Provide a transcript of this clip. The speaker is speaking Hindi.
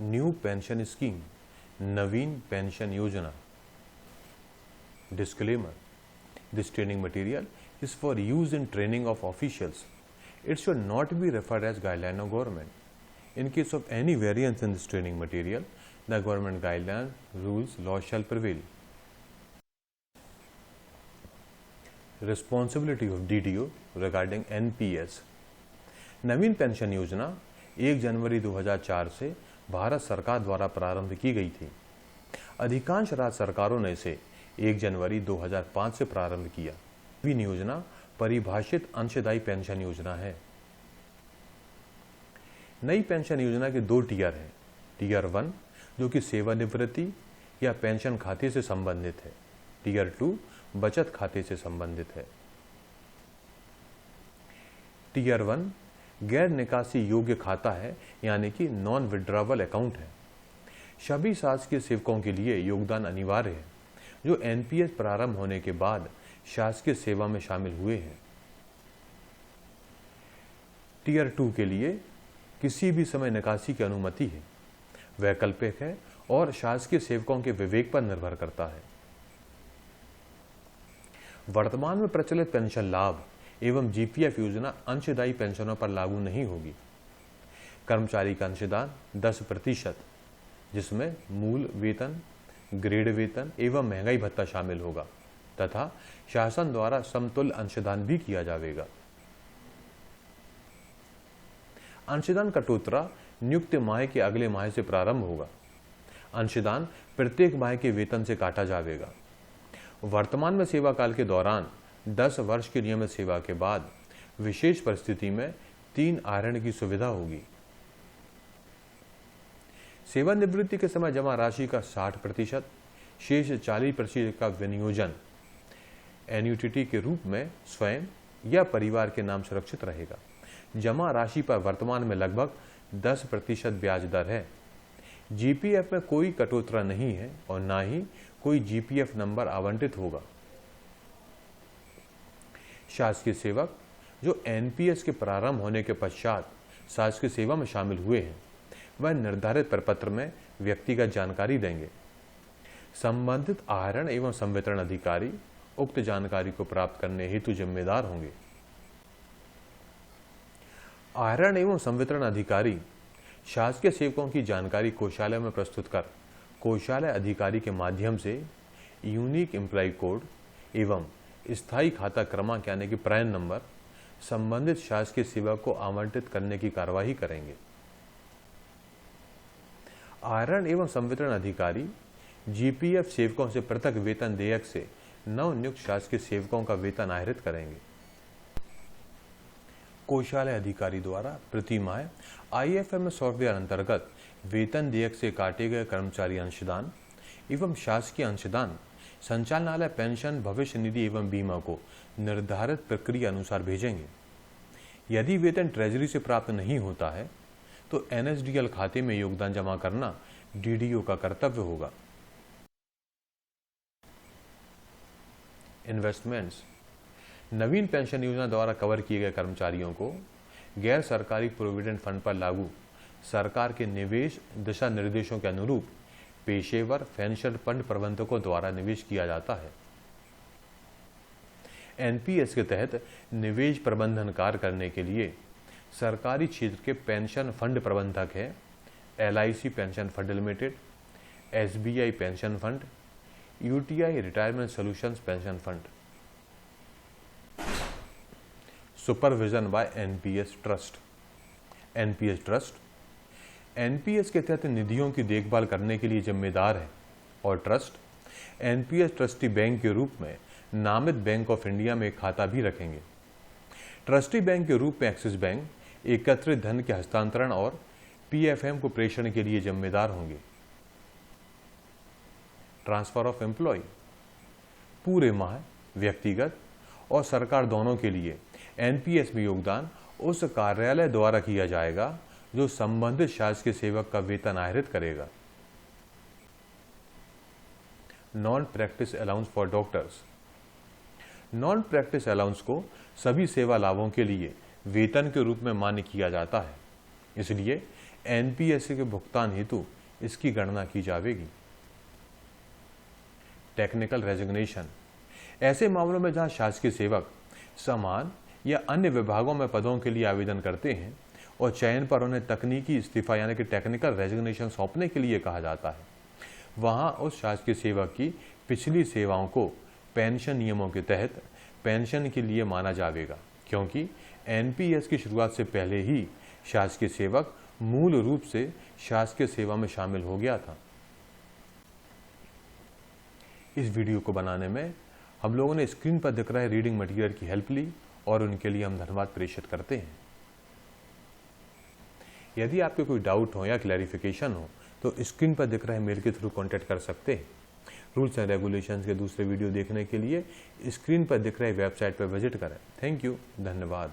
न्यू पेंशन स्कीम, नवीन पेंशन योजना. Disclaimer: This training material is for use in training of officials. It should not be referred as guideline of government. In case of any variance in this training material, the government guideline, rules, laws shall prevail. Responsibility of DDO regarding NPS. Naveen pension योजना 1 जनवरी 2004 से भारत सरकार द्वारा प्रारंभ की गई थी. अधिकांश राज्य सरकारों ने इसे 1 जनवरी 2005 से प्रारंभ किया. नवीन योजना परिभाषित अंशदायी पेंशन योजना है. नई पेंशन योजना के 2 टियर हैं. टियर 1 जो कि सेवानिवृत्ति या पेंशन खाते से संबंधित है. टियर 2 बचत खाते से संबंधित है. टियर 1 गैर निकासी योग्य खाता है, यानी कि नॉन विड्रॉवल अकाउंट है. सभी शासकीय सेवकों के लिए योगदान अनिवार्य है जो एनपीएस प्रारंभ होने के बाद शासकीय सेवा में शामिल हुए हैं. टियर 2 के लिए किसी भी समय निकासी की अनुमति है, वैकल्पिक है और शासकीय सेवकों के विवेक पर निर्भर करता है. वर्तमान में प्रचलित पेंशन लाभ एवं जीपीएफ योजना अंशदायी पेंशनों पर लागू नहीं होगी. कर्मचारी का अंशदान 10%, जिसमें मूल वेतन, ग्रेड वेतन एवं महंगाई भत्ता शामिल होगा तथा शासन द्वारा समतुल्य अंशदान भी किया जाएगा. अंशदान कटौती नियुक्त माह के अगले माह से प्रारंभ होगा. अंशदान प्रत्येक माह के वेतन से काटा जाएगा. वर्तमान में सेवा काल के दौरान 10 वर्ष की नियमित सेवा के बाद विशेष परिस्थिति में 3 आहरण की सुविधा होगी. सेवानिवृत्ति के समय जमा राशि का 60%, शेष 40% का विनियोजन एन्युटी के रूप में स्वयं या परिवार के नाम सुरक्षित रहेगा. जमा राशि पर वर्तमान में लगभग 10% ब्याज दर है. जीपीएफ में कोई कटौती नहीं है और ना ही कोई जीपीएफ नंबर आवंटित होगा. शासकीय सेवक जो एनपीएस के प्रारंभ होने के पश्चात शासकीय सेवा में शामिल हुए हैं, वह निर्धारित प्रपत्र में व्यक्तिगत जानकारी देंगे. संबंधित आहरण एवं संवितरण अधिकारी उक्त जानकारी को प्राप्त करने हेतु जिम्मेदार होंगे. आहरण एवं संवितरण अधिकारी शासकीय सेवकों की जानकारी कोषालय में प्रस्तुत कर कोषालय अधिकारी के माध्यम से यूनिक एम्प्लॉय कोड एवं स्थायी खाता क्रमांक यानी कि प्रान नंबर संबंधित शासकीय सेवक को आवंटित करने की कार्यवाही करेंगे. आहरण एवं संवितरण अधिकारी जीपीएफ सेवकों से पृथक वेतन देयक से नवनियुक्त शासकीय सेवकों का वेतन आहरित करेंगे. कोषालय अधिकारी द्वारा प्रति माह आईएफएमएस सॉफ्टवेयर अंतर्गत वेतन देयक से काटे गए कर्मचारी अंशदान एवं शासकीय अंशदान संचालनालय पेंशन भविष्य निधि एवं बीमा को निर्धारित प्रक्रिया अनुसार भेजेंगे. यदि वेतन ट्रेजरी से प्राप्त नहीं होता है तो एनएसडीएल खाते में योगदान जमा करना डीडीओ का कर्तव्य होगा. इन्वेस्टमेंट्स. नवीन पेंशन योजना द्वारा कवर किए गए कर्मचारियों को गैर सरकारी प्रोविडेंट फंड पर लागू सरकार के निवेश दिशा निर्देशों के अनुरूप पेशेवर पेंशन फंड प्रबंधकों द्वारा निवेश किया जाता है. एनपीएस के तहत निवेश प्रबंधन कार्य करने के लिए सरकारी क्षेत्र के पेंशन फंड प्रबंधक है LIC pension fund limited, SBI pension fund, UTI retirement solutions pension fund. Supervision by NPS trust. NPS trust NPS के तहत निधियों की देखभाल करने के लिए जिम्मेदार है और ट्रस्ट एनपीएस ट्रस्टी बैंक के रूप में नामित बैंक ऑफ इंडिया में एक खाता भी रखेंगे. ट्रस्टी बैंक के रूप में एक्सिस बैंक एकत्रित धन के हस्तांतरण और पीएफएम को प्रेषण के लिए जिम्मेदार होंगे. Transfer of employ. पूरे माह व्यक्तिगत और सरकार दोनों के लिए एनपीएस में योगदान उस कार्यालय द्वारा किया जाएगा जो संबंधित शासकीय सेवक का वेतन आहरित करेगा. Non practice allowance for doctors. Non practice allowance को सभी सेवा लाभों के लिए वेतन के रूप में मान्य किया जाता है. इसलिए एनपीएस के भुगतान हेतु इसकी गणना की जाएगी। टेक्निकल रेजिग्नेशन, ऐसे मामलों में जहां शासकीय सेवक समान या अन्य विभागों में पदों के लिए आवेदन करते हैं और चयन पर उन्हें तकनीकी इस्तीफा यानी कि टेक्निकल रेजिग्नेशन सौंपने के लिए कहा जाता है, वहां उस शासकीय सेवक की पिछली सेवाओं को पेंशन नियमों के तहत पेंशन के लिए माना जाएगा, क्योंकि एनपीएस की शुरुआत से पहले ही शासकीय सेवक मूल रूप से शासकीय सेवा में शामिल हो गया था। इस वीडियो को बनाने में हम लोगों ने स्क्रीन पर दिख रहे रीडिंग मटेरियल की हेल्प ली और उनके लिए हम धन्यवाद प्रेषित करते हैं। यदि आपके कोई डाउट हो या क्लैरिफिकेशन हो तो स्क्रीन पर दिख रहे मेल के थ्रू कांटेक्ट कर सकते हैं। रूल्स एंड रेगुलेशंस के दूसरे वीडियो देखने के लिए स्क्रीन पर दिख रहे वेबसाइट पर विजिट करें। थैंक यू, धन्यवाद।